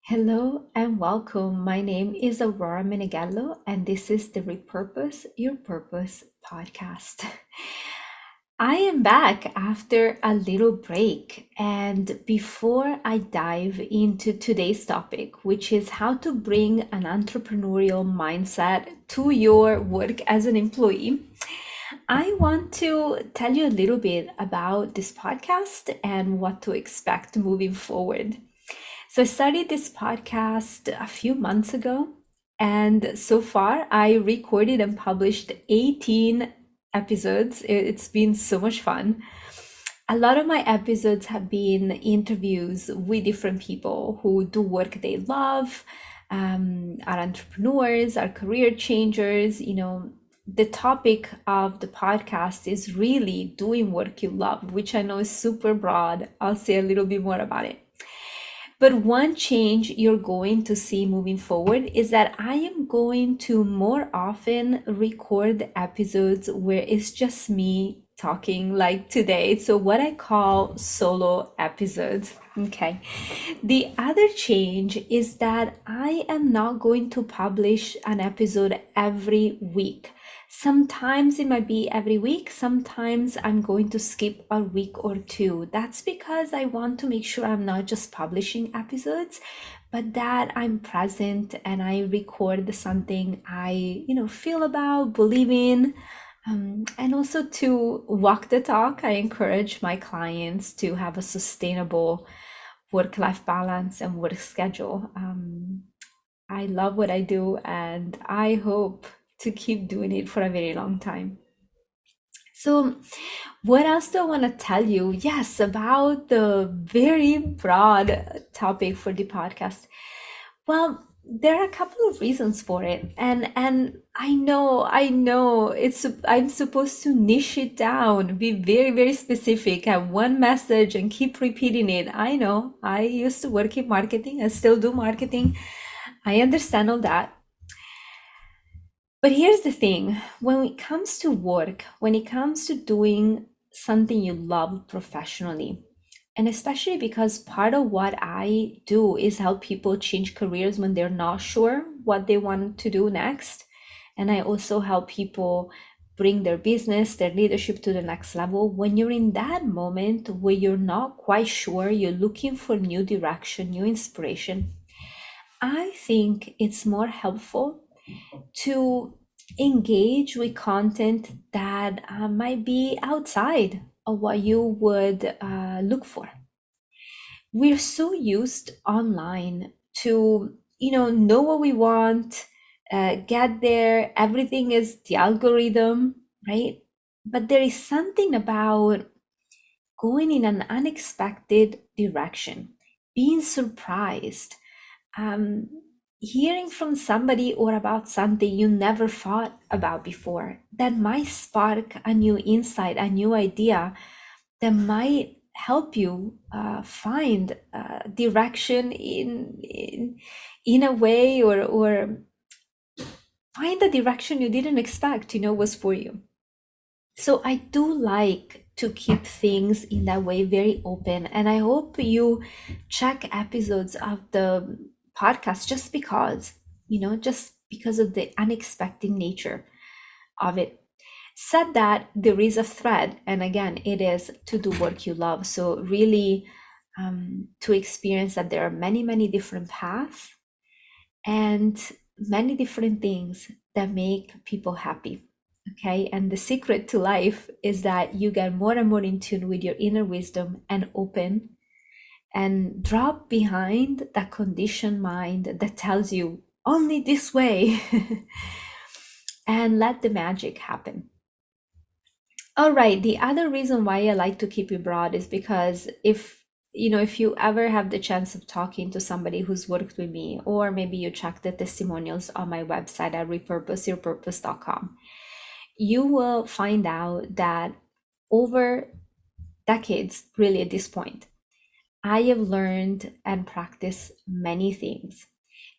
Hello and welcome. My name is Aurora Menegallo, and this is the Repurpose Your Purpose podcast. I am back after a little break, and before I dive into today's topic, which is how to bring an entrepreneurial mindset to your work as an employee, I want to tell you a little bit about this podcast and what to expect moving forward. So I started this podcast a few months ago, and so far I recorded and published 18 episodes. It's been so much fun. A lot of my episodes have been interviews with different people who do work they love, are entrepreneurs, are career changers. The topic of the podcast is really doing work you love, which I know is super broad. I'll say a little bit more about it. But one change you're going to see moving forward is that I am going to more often record episodes where it's just me talking like today. So, what I call solo episodes. Okay. The other change is that I am not going to publish an episode every week. Sometimes it might be every week, sometimes I'm going to skip a week or two. That's because I want to make sure I'm not just publishing episodes, but that I'm present and I record something I, feel about, believe in. And also to walk the talk, I encourage my clients to have a sustainable work-life balance and work schedule. I love what I do, and I hope to keep doing it for a very long time. So, what else do I want to tell you? Yes, about the very broad topic for the podcast. Well, there are a couple of reasons for it, and I know I'm supposed to niche it down, be very, very specific, have one message and keep repeating it. I know. I used to work in marketing. I still do marketing. I understand all that. But here's the thing, when it comes to work, when it comes to doing something you love professionally, and especially because part of what I do is help people change careers when they're not sure what they want to do next. And I also help people bring their business, their leadership to the next level. When you're in that moment where you're not quite sure, you're looking for new direction, new inspiration, I think it's more helpful to engage with content that might be outside of what you would look for. We're so used online to, know what we want, get there. Everything is the algorithm, right? But there is something about going in an unexpected direction, being surprised, um, hearing from somebody or about something you never thought about before that might spark a new insight, a new idea that might help you find direction in a way, or find a direction you didn't expect was for you. So I do like to keep things in that way very open. And I hope you check episodes of the podcast just because of the unexpected nature of it. Said that, there is a thread. And again, it is to do work you love. So really to experience that there are many, many different paths and many different things that make people happy. Okay. And the secret to life is that you get more and more in tune with your inner wisdom and open and drop behind that conditioned mind that tells you only this way and let the magic happen. All right. The other reason why I like to keep it broad is because if you ever have the chance of talking to somebody who's worked with me, or maybe you check the testimonials on my website at repurposeyourpurpose.com, you will find out that over decades, really at this point, I have learned and practiced many things.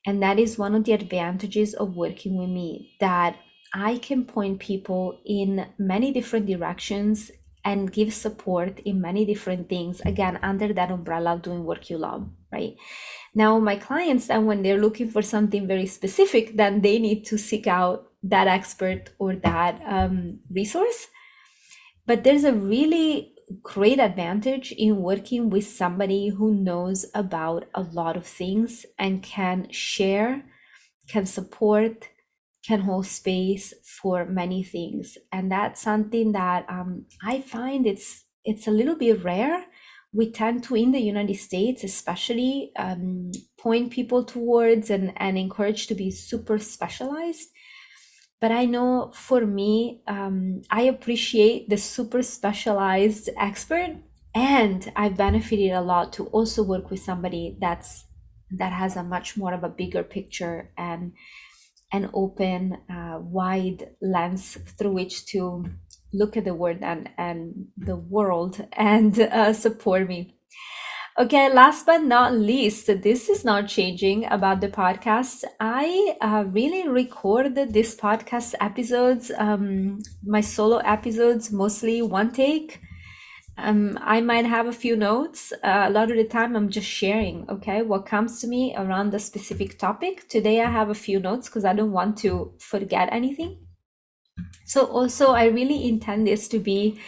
And that is one of the advantages of working with me, that I can point people in many different directions and give support in many different things, again, under that umbrella of doing work you love, right? Now, my clients, and when they're looking for something very specific, then they need to seek out that expert or that resource. But there's a really great advantage in working with somebody who knows about a lot of things and can share, can support, can hold space for many things. And that's something that I find it's a little bit rare. We tend to, in the United States especially, point people towards and encourage to be super specialized. But I know for me, I appreciate the super specialized expert, and I benefited a lot to also work with somebody that has a much more of a bigger picture and an open, wide lens through which to look at the world and the world and support me. Okay, last but not least, this is not changing about the podcast. I really recorded these podcast episodes, my solo episodes, mostly one take. I might have a few notes. A lot of the time, I'm just sharing, okay, what comes to me around the specific topic. Today, I have a few notes because I don't want to forget anything. So, also, I really intend this to be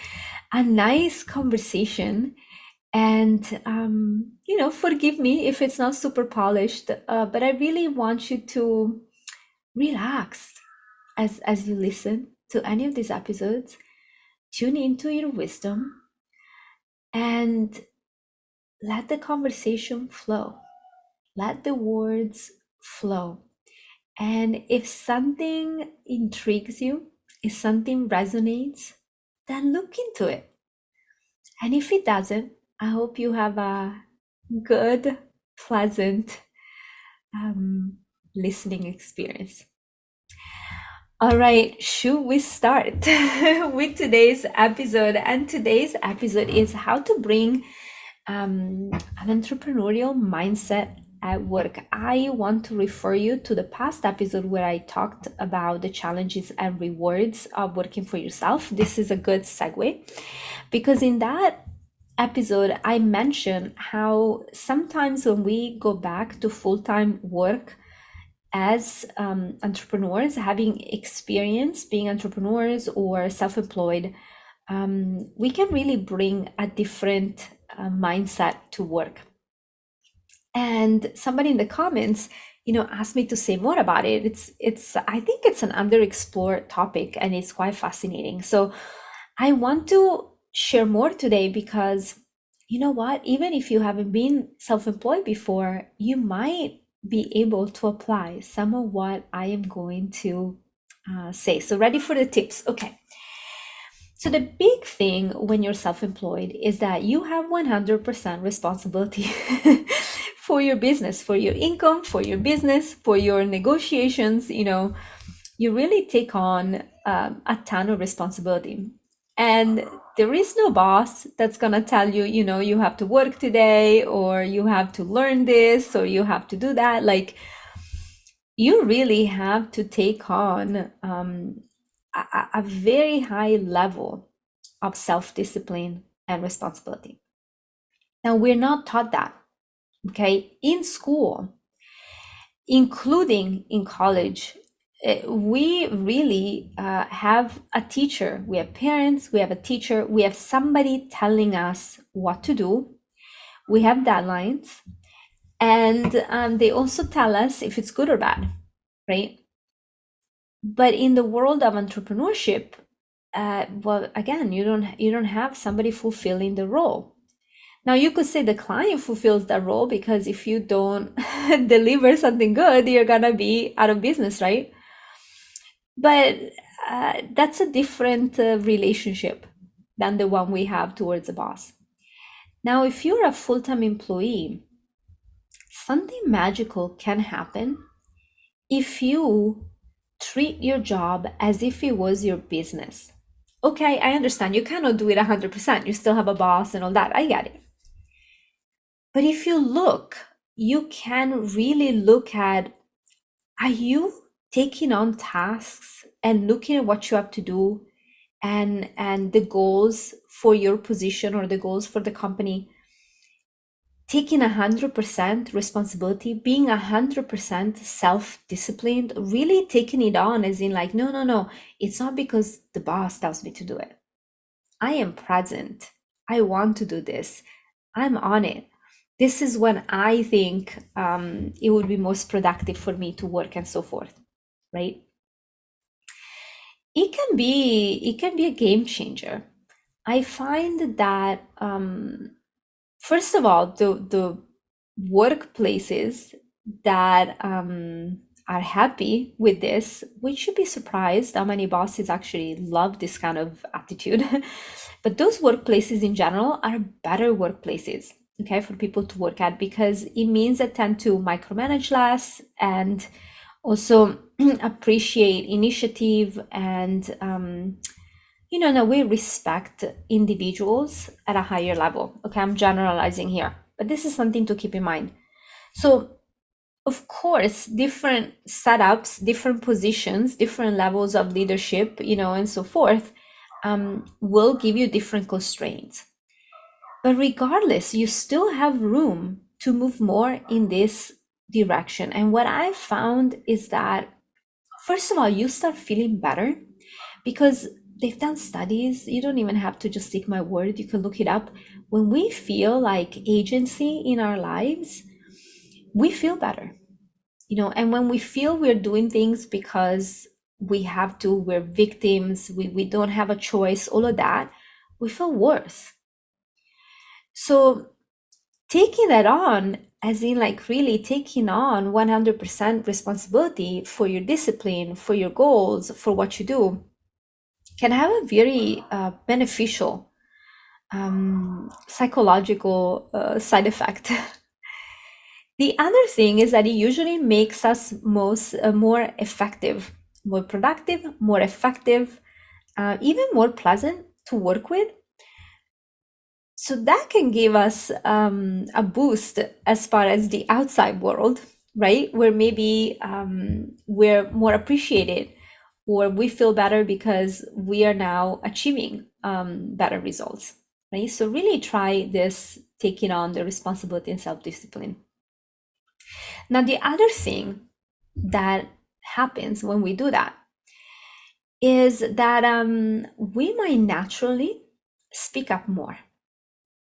a nice conversation. And, forgive me if it's not super polished, but I really want you to relax as you listen to any of these episodes. Tune into your wisdom and let the conversation flow. Let the words flow. And if something intrigues you, if something resonates, then look into it. And if it doesn't, I hope you have a good, pleasant listening experience. All right, should we start with today's episode? And today's episode is how to bring an entrepreneurial mindset at work. I want to refer you to the past episode where I talked about the challenges and rewards of working for yourself. This is a good segue because in that episode, I mentioned how sometimes when we go back to full-time work as entrepreneurs, having experience being entrepreneurs or self-employed, we can really bring a different mindset to work. And somebody in the comments, asked me to say more about it. I think it's an underexplored topic and it's quite fascinating. So I want to share more today because you know what? Even if you haven't been self-employed before, you might be able to apply some of what I am going to say. So ready for the tips? Okay. So the big thing when you're self-employed is that you have 100% responsibility for your business, for your income, for your business, for your negotiations. You really take on a ton of responsibility. And there is no boss that's going to tell you, you have to work today, or you have to learn this, or you have to do that. Like, you really have to take on a very high level of self-discipline and responsibility. Now, we're not taught that, okay? In school, including in college, we really have a teacher. We have parents, we have a teacher, we have somebody telling us what to do. We have deadlines, and they also tell us if it's good or bad, right? But in the world of entrepreneurship, well, again, you don't have somebody fulfilling the role. Now, you could say the client fulfills that role because if you don't deliver something good, you're gonna be out of business, right? But that's a different relationship than the one we have towards a boss. Now, if you're a full-time employee, something magical can happen if you treat your job as if it was your business. Okay, I understand you cannot do it 100%. You still have a boss and all that. I get it. But if you look, you can really look at, are you taking on tasks and looking at what you have to do and the goals for your position or the goals for the company? taking 100% responsibility, being 100% self-disciplined, really taking it on as in like, no, no, no, it's not because the boss tells me to do it. I am present. I want to do this. I'm on it. This is when I think it would be most productive for me to work and so forth, right? It can be a game changer. I find that first of all, the workplaces that are happy with this, we should be surprised how many bosses actually love this kind of attitude. But those workplaces in general are better workplaces, okay, for people to work at because it means they tend to micromanage less and also appreciate initiative and no, we respect individuals at a higher level. Okay, I'm generalizing here, but this is something to keep in mind. So, of course, different setups, different positions, different levels of leadership, and so forth, will give you different constraints. But regardless, you still have room to move more in this direction. And what I found is that, first of all, you start feeling better because they've done studies. You don't even have to just take my word, you can look it up. When we feel like agency in our lives, we feel better, and when we feel we're doing things because we have to, we're victims, we don't have a choice, all of that, we feel worse. So taking that on, as in like really taking on 100% responsibility for your discipline, for your goals, for what you do, can have a very beneficial psychological side effect. The other thing is that it usually makes us more effective, more productive, more effective, even more pleasant to work with. So that can give us a boost as far as the outside world, right? Where maybe we're more appreciated or we feel better because we are now achieving better results, right? So really try this, taking on the responsibility and self-discipline. Now, the other thing that happens when we do that is that we might naturally speak up more.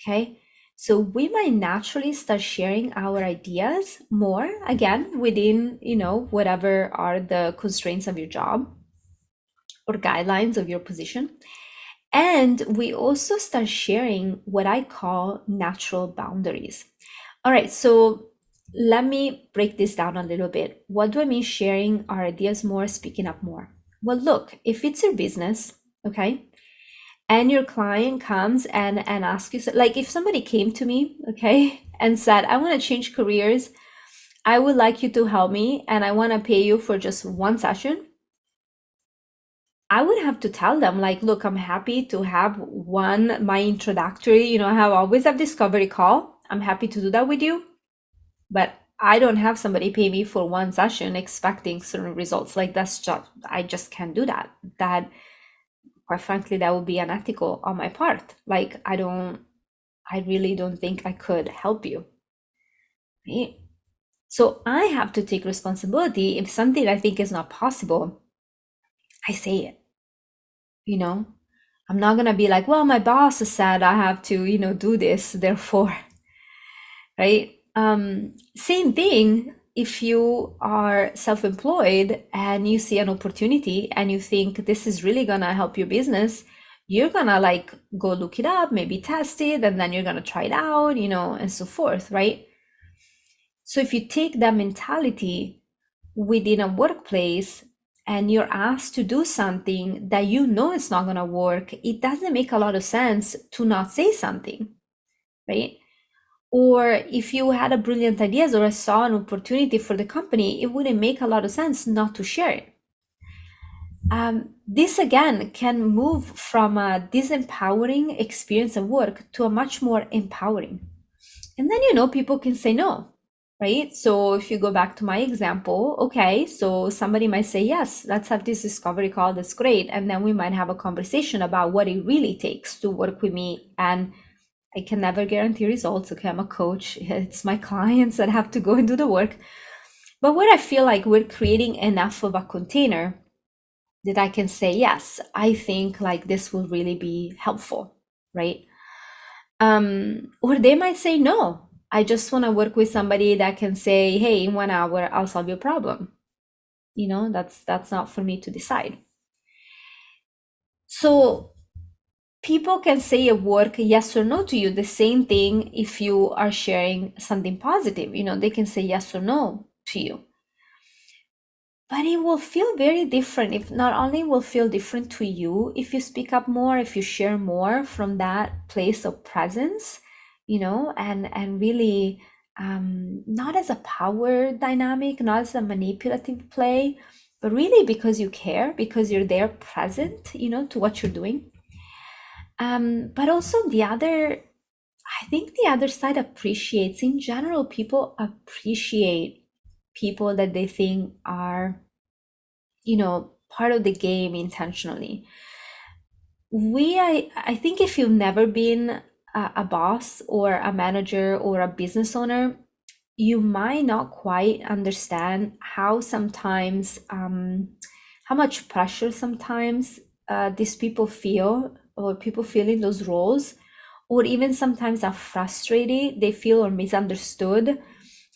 Okay, so we might naturally start sharing our ideas more, again, within, whatever are the constraints of your job or guidelines of your position. And we also start sharing what I call natural boundaries. All right, so let me break this down a little bit. What do I mean sharing our ideas more, speaking up more? Well, look, if it's your business, okay, and your client comes and asks you, like if somebody came to me, okay, and said, I want to change careers, I would like you to help me, and I want to pay you for just one session, I would have to tell them like, look, I'm happy to have my introductory, I always have discovery call. I'm happy to do that with you, but I don't have somebody pay me for one session expecting certain results. Like I just can't do that. That, quite frankly, that would be unethical on my part. Like I really don't think I could help you. Right? So I have to take responsibility. If something I think is not possible, I say it. I'm not gonna be like, well, my boss said I have to, do this, therefore, right? Same thing if you are self-employed and you see an opportunity and you think this is really gonna help your business, you're gonna like go look it up, maybe test it, and then you're gonna try it out, and so forth, right? So if you take that mentality within a workplace and you're asked to do something that you know it's not gonna work, it doesn't make a lot of sense to not say something, right? Or if you had a brilliant ideas or saw an opportunity for the company, it wouldn't make a lot of sense not to share it. This again can move from a disempowering experience of work to a much more empowering. And then, people can say no, right? So if you go back to my example, okay, so somebody might say, yes, let's have this discovery call, that's great. And then we might have a conversation about what it really takes to work with me and I can never guarantee results. Okay, I'm a coach. It's my clients that have to go and do the work. But where I feel like we're creating enough of a container that I can say, yes, I think like this will really be helpful, right? Or they might say, no, I just want to work with somebody that can say, hey, in 1 hour, I'll solve your problem. That's not for me to decide. So people can say at work yes or no to you. The same thing if you are sharing something positive, they can say yes or no to you. But it will feel very different. If not only will feel different to you if you speak up more, if you share more from that place of presence, and really not as a power dynamic, not as a manipulative play, but really because you care, because you're there present, to what you're doing. But also I think the other side appreciates, in general, people appreciate people that they think are, part of the game intentionally. I think if you've never been a boss or a manager or a business owner, you might not quite understand how sometimes, how much pressure sometimes these people feel, or people feel in those roles, or even sometimes are frustrated, they feel or misunderstood,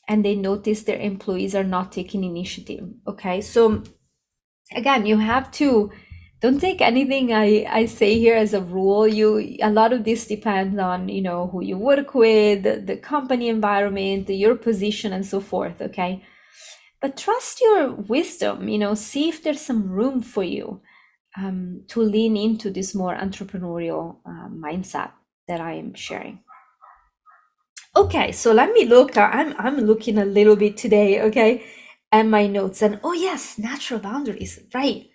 and they notice their employees are not taking initiative. Okay, so again, you have to don't take anything I say here as a rule. A lot of this depends on, who you work with, the company environment, your position, and so forth. Okay. But trust your wisdom, see if there's some room for you to lean into this more entrepreneurial mindset that I am sharing. Okay, so let me look. I'm looking a little bit today, okay, at my notes. And oh yes, natural boundaries, right?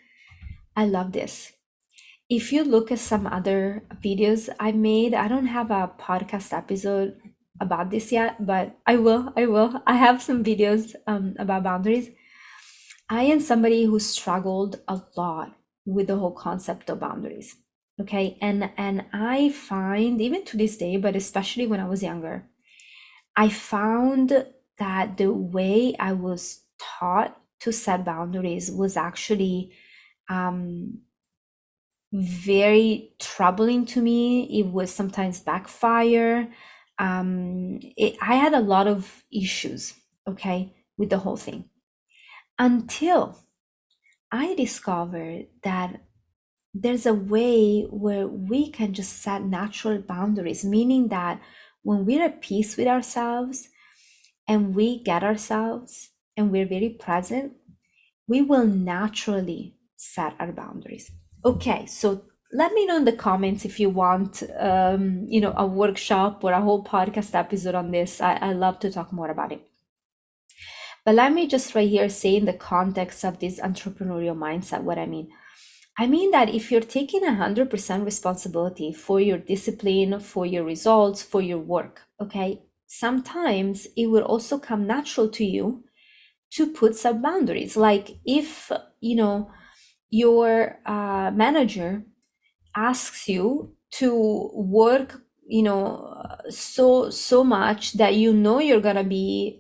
I love this. If you look at some other videos I made, I don't have a podcast episode about this yet, but I will. I have some videos about boundaries. I am somebody who struggled a lot with the whole concept of boundaries. Okay, and I find even to this day, but especially when I was younger, I found that the way I was taught to set boundaries was actually very troubling to me. It would sometimes backfire. I had a lot of issues, okay, with the whole thing until I discovered that there's a way where we can just set natural boundaries, meaning that when we're at peace with ourselves and we get ourselves and we're very present, we will naturally set our boundaries. Okay, so let me know in the comments if you want, a workshop or a whole podcast episode on this. I love to talk more about it. But let me just right here say in the context of this entrepreneurial mindset, what I mean. I mean that if you're taking 100% responsibility for your discipline, for your results, for your work, okay, sometimes it will also come natural to you to put some boundaries. Like if, your manager asks you to work, so much that you're gonna be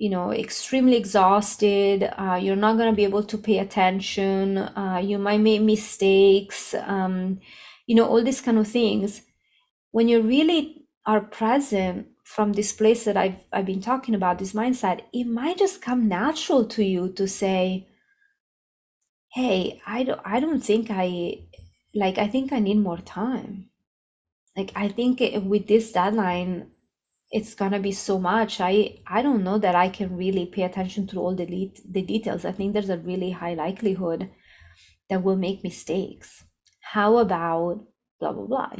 extremely exhausted, you're not gonna be able to pay attention, you might make mistakes, all these kind of things. When you really are present from this place that I've been talking about, this mindset, it might just come natural to you to say, hey, I don't think I think I need more time. Like I think with this deadline, it's gonna be so much. I don't know that I can really pay attention to all the details. I think there's a really high likelihood that we'll make mistakes. How about blah blah blah,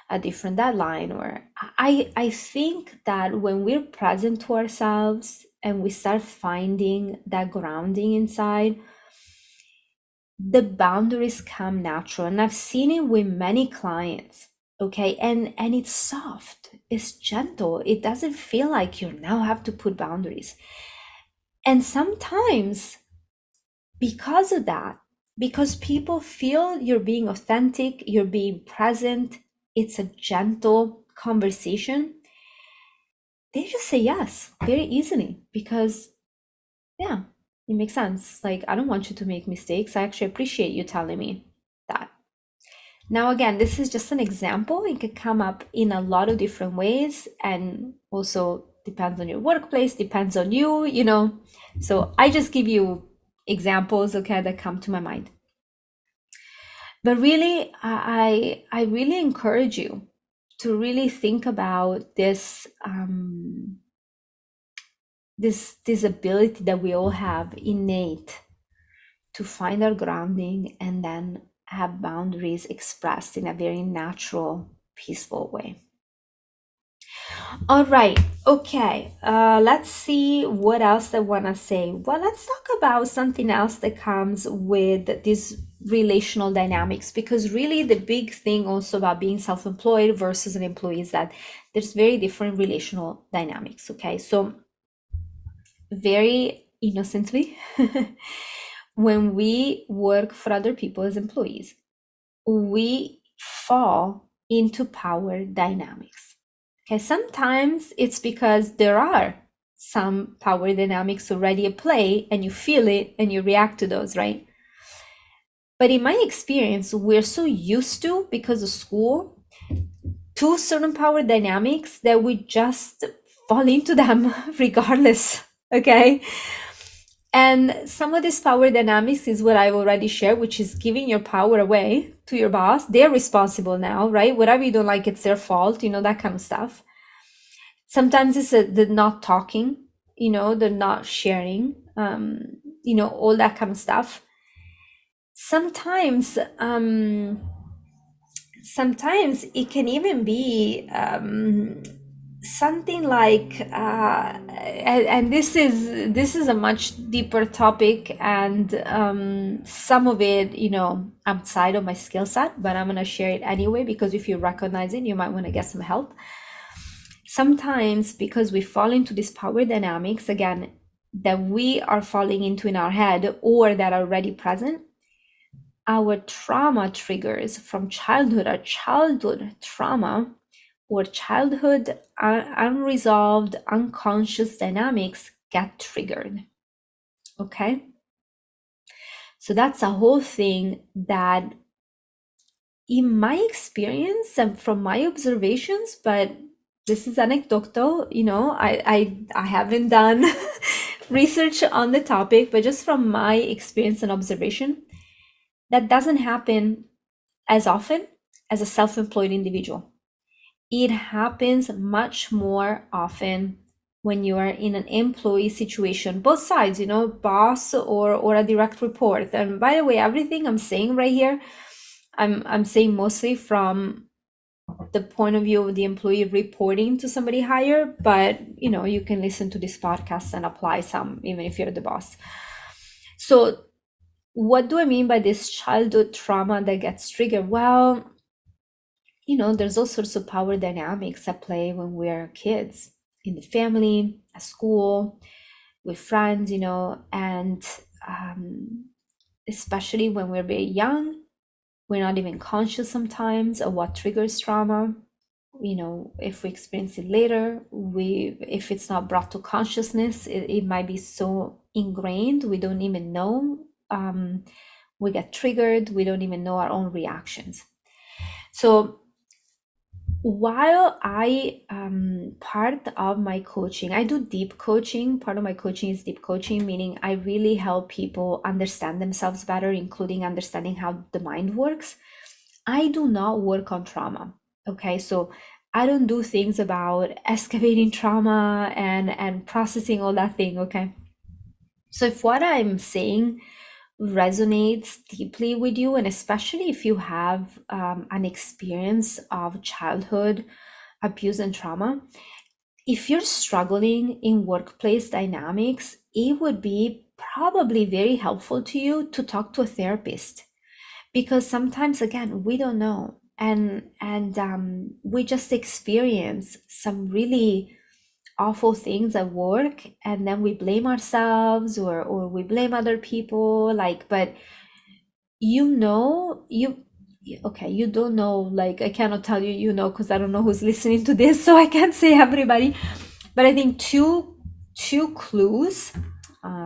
a different deadline? Or I think that when we're present to ourselves and we start finding that grounding inside, the boundaries come natural. And I've seen it with many clients. Okay, and it's soft, it's gentle, it doesn't feel like you now have to put boundaries. And sometimes because of that, because people feel you're being authentic, you're being present, it's a gentle conversation, they just say yes very easily because, yeah, it makes sense. Like, I don't want you to make mistakes. I actually appreciate you telling me that. Now, again, this is just an example. It could come up in a lot of different ways and also depends on your workplace, depends on you, you know. So I just give you examples, okay, that come to my mind. But really, I really encourage you to really think about this ability that we all have innate to find our grounding and then have boundaries expressed in a very natural, peaceful way. All right, okay. Let's see what else I want to say. Well, let's talk about something else that comes with this relational dynamics, because really the big thing also about being self-employed versus an employee is that there's very different relational dynamics. Okay, so very innocently, when we work for other people as employees, we fall into power dynamics. Okay, sometimes it's because there are some power dynamics already at play and you feel it and you react to those, right? But in my experience, we're so used to, because of school, to certain power dynamics that we just fall into them regardless, okay? And some of this power dynamics is what I've already shared, which is giving your power away to your boss. They're responsible now, right? Whatever you don't like, it's their fault, you know, that kind of stuff. Sometimes it's the not talking, you know, the not sharing, you know, all that kind of stuff. Sometimes, sometimes it can even be something like and this is a much deeper topic, and some of it, you know, outside of my skill set, but I'm going to share it anyway, because if you recognize it, you might want to get some help. Sometimes, because we fall into these power dynamics again that we are falling into in our head or that are already present, our trauma triggers from childhood, our childhood trauma or childhood unresolved unconscious dynamics get triggered. Okay? So that's a whole thing that, in my experience and from my observations, but this is anecdotal, you know, I haven't done research on the topic, but just from my experience and observation, that doesn't happen as often as a self-employed individual. It happens much more often when you are in an employee situation, both sides, you know, boss or a direct report. And by the way, everything I'm saying right here, I'm saying mostly from the point of view of the employee reporting to somebody higher, but you know, you can listen to this podcast and apply some, even if you're the boss. So what do I mean by this childhood trauma that gets triggered? Well, you know, there's all sorts of power dynamics at play when we're kids, in the family, at school, with friends, you know, and especially when we're very young, we're not even conscious sometimes of what triggers trauma. You know, if we experience it later, if it's not brought to consciousness, it might be so ingrained we don't even know. We get triggered, we don't even know our own reactions. So while I part of my coaching, I do deep coaching. Part of my coaching is deep coaching, meaning I really help people understand themselves better, including understanding how the mind works. I do not work on trauma. Okay, so I don't do things about excavating trauma and processing all that thing. Okay, so if what I'm saying resonates deeply with you, and especially if you have an experience of childhood abuse and trauma, if you're struggling in workplace dynamics, it would be probably very helpful to you to talk to a therapist, because sometimes, again, we don't know, and we just experience some really awful things at work, and then we blame ourselves or we blame other people, like, but you know, Okay, you don't know, like I cannot tell you, because I don't know who's listening to this, so I can't say everybody. But I think two clues.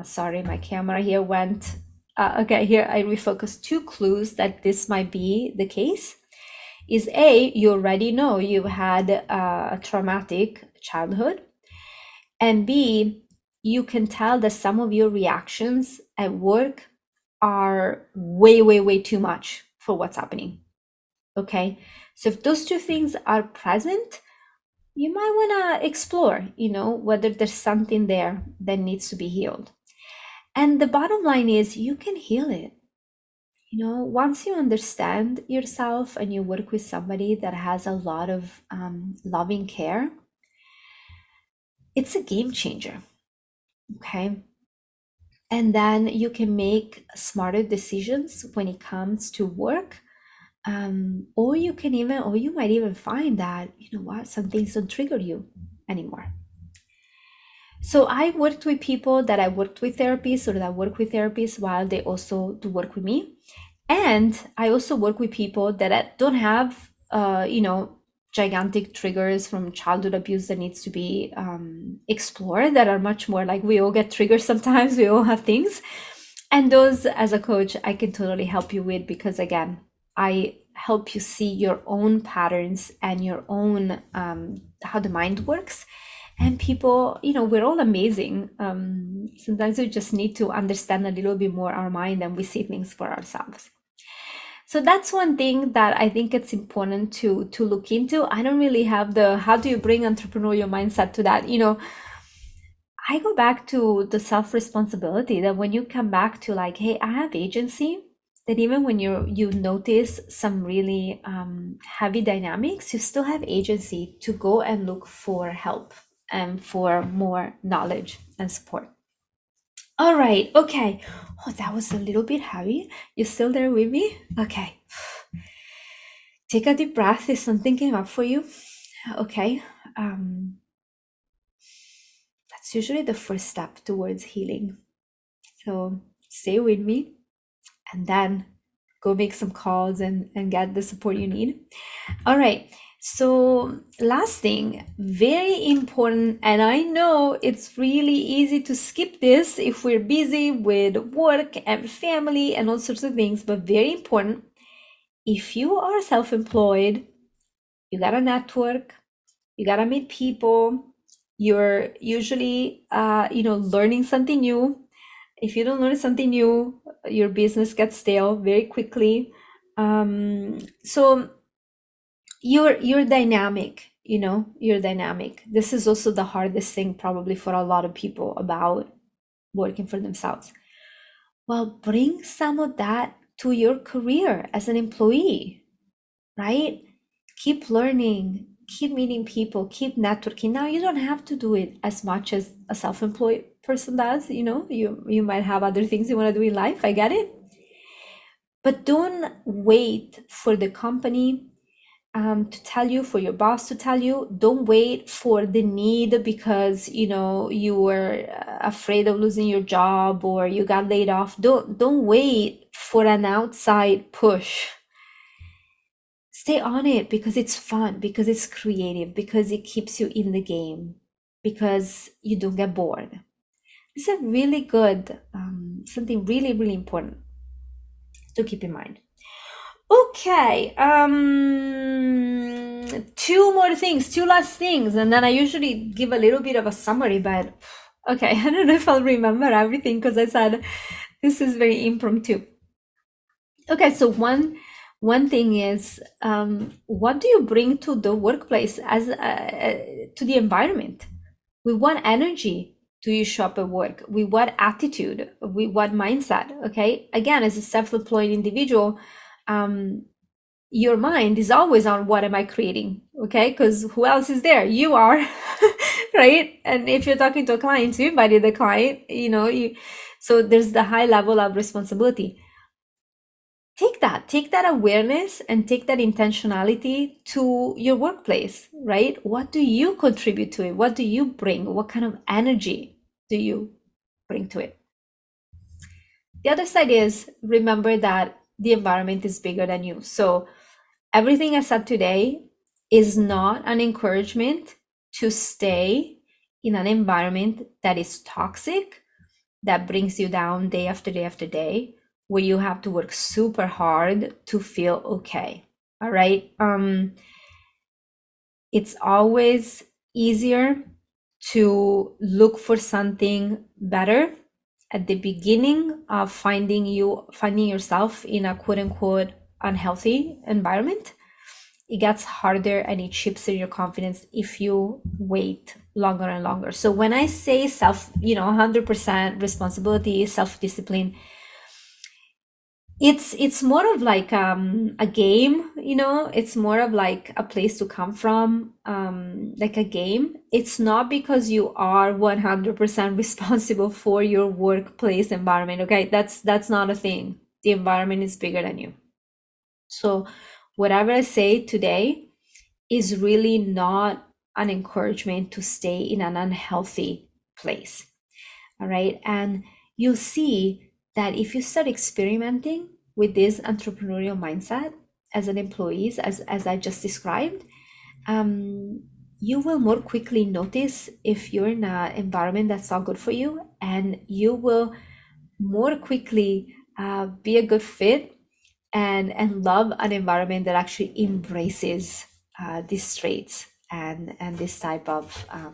Sorry, my camera here went. Okay, here I refocus. Two clues that this might be the case is A, you already know you had a traumatic childhood, and B, you can tell that some of your reactions at work are way, way, way too much for what's happening. Okay. So if those two things are present, you might want to explore, whether there's something there that needs to be healed. And the bottom line is you can heal it. Once you understand yourself and you work with somebody that has a lot of loving care, it's a game changer. Okay. And then you can make smarter decisions when it comes to work. Or you might even find that, some things don't trigger you anymore. So I worked with people that I worked with therapists or that work with therapists while they also do work with me. And I also work with people that don't have, gigantic triggers from childhood abuse that needs to be explored, that are much more like we all get triggers sometimes, we all have things. And those, as a coach, I can totally help you with, because again, I help you see your own patterns and your own how the mind works. And people, we're all amazing. Sometimes we just need to understand a little bit more our mind and we see things for ourselves. So that's one thing that I think it's important to look into. I don't really have the how do you bring entrepreneurial mindset to that. I go back to the self-responsibility, that when you come back to like, hey, I have agency, that even when you notice some really heavy dynamics, you still have agency to go and look for help and for more knowledge and support. All right, okay. Oh, that was a little bit heavy. You still there with me? Okay. Take a deep breath if something came up for you. Okay. That's usually the first step towards healing. So stay with me and then go make some calls and get the support you need. All right. So last thing, very important, and I know it's really easy to skip this if we're busy with work and family and all sorts of things, but very important. If you are self-employed, you got a network, you got to meet people, you're usually learning something new. If you don't learn something new, your business gets stale very quickly. So you're dynamic, you're dynamic. This is also the hardest thing probably for a lot of people about working for themselves. Well, bring some of that to your career as an employee, right? Keep learning, keep meeting people, keep networking. Now you don't have to do it as much as a self-employed person does. You might have other things you want to do in life. I get it. But don't wait for the company to tell you, for your boss to tell you. Don't wait for the need because you were afraid of losing your job or you got laid off. Don't wait for an outside push. Stay on it because it's fun, because it's creative, because it keeps you in the game, because you don't get bored. This is a really good, something really, really important to keep in mind. Okay, two more things, two last things, and then I usually give a little bit of a summary, but okay, I don't know if I'll remember everything because I said this is very impromptu. Okay, so one thing is, what do you bring to the workplace as to the environment? With what energy do you show up at work? With what attitude? With what mindset? Okay, again, as a self-employed individual, your mind is always on what am I creating? Okay, because who else is there? You are, right? And if you're talking to a client, you invited the client. So there's the high level of responsibility. Take that awareness and take that intentionality to your workplace, right? What do you contribute to it? What do you bring? What kind of energy do you bring to it? The other side is, remember that the environment is bigger than you. So everything I said today is not an encouragement to stay in an environment that is toxic, that brings you down day after day after day, where you have to work super hard to feel okay. All right. It's always easier to look for something better at the beginning of finding yourself in a quote unquote unhealthy environment. It gets harder and it chips in your confidence if you wait longer and longer. So when I say 100% responsibility, self-discipline, it's more of like a game, it's more of like a place to come from, like a game. It's not because you are 100% responsible for your workplace environment. Okay, that's not a thing. The environment is bigger than you. So whatever I say today is really not an encouragement to stay in an unhealthy place. All right. And you'll see that if you start experimenting with this entrepreneurial mindset as an employee, as I just described, um, you will more quickly notice if you're in an environment that's not good for you, and you will more quickly be a good fit and love an environment that actually embraces these traits and this type of I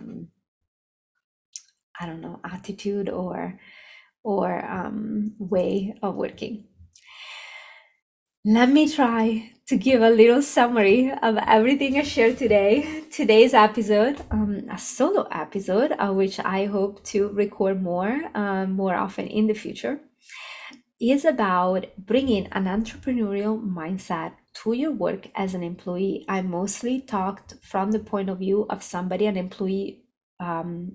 don't know, attitude or way of working. Let me try to give a little summary of everything I shared today. Today's episode, a solo episode, which I hope to record more often in the future, is about bringing an entrepreneurial mindset to your work as an employee. I mostly talked from the point of view of somebody, an employee,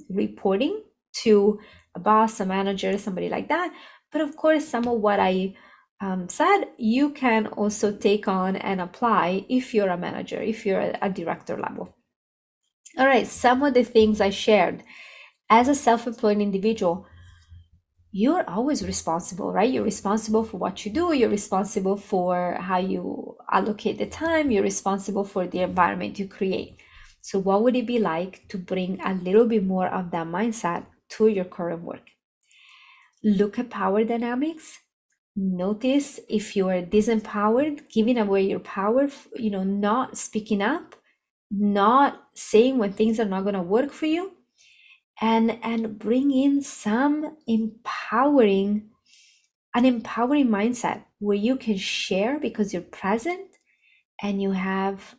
reporting to a boss, a manager, somebody like that. But of course, some of what I said, you can also take on and apply if you're a manager, if you're a director level. All right, some of the things I shared as a self-employed individual, you're always responsible, right? You're responsible for what you do. You're responsible for how you allocate the time. You're responsible for the environment you create. So what would it be like to bring a little bit more of that mindset to your current work? Look at power dynamics. Notice if you are disempowered, giving away your power, not speaking up, not saying when things are not going to work for you, and bring in an empowering mindset where you can share because you're present and you have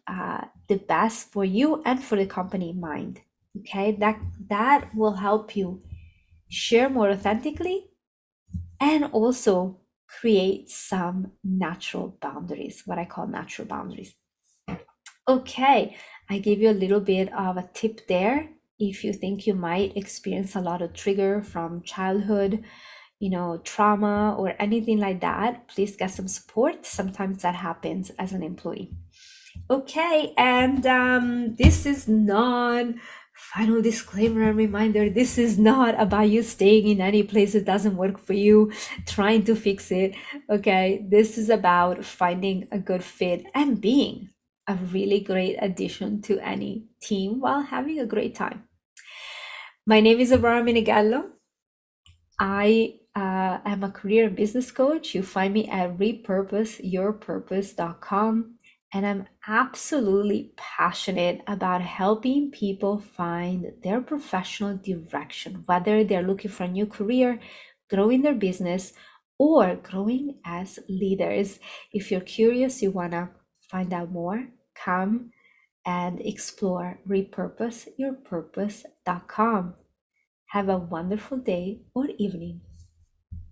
the best for you and for the company in mind. Okay, that will help you share more authentically and also create some natural boundaries, what I call natural boundaries. Okay, I gave you a little bit of a tip there. If you think you might experience a lot of trigger from childhood, trauma or anything like that, please get some support. Sometimes that happens as an employee. Okay, and this is not, final disclaimer and reminder, this is not about you staying in any place that doesn't work for you, trying to fix it. Okay, this is about finding a good fit and being a really great addition to any team while having a great time. My name is Aurora Minigallo. I am a career and business coach. You find me at repurposeyourpurpose.com. And I'm absolutely passionate about helping people find their professional direction, whether they're looking for a new career, growing their business, or growing as leaders. If you're curious, you want to find out more, come and explore repurposeyourpurpose.com. Have a wonderful day or evening.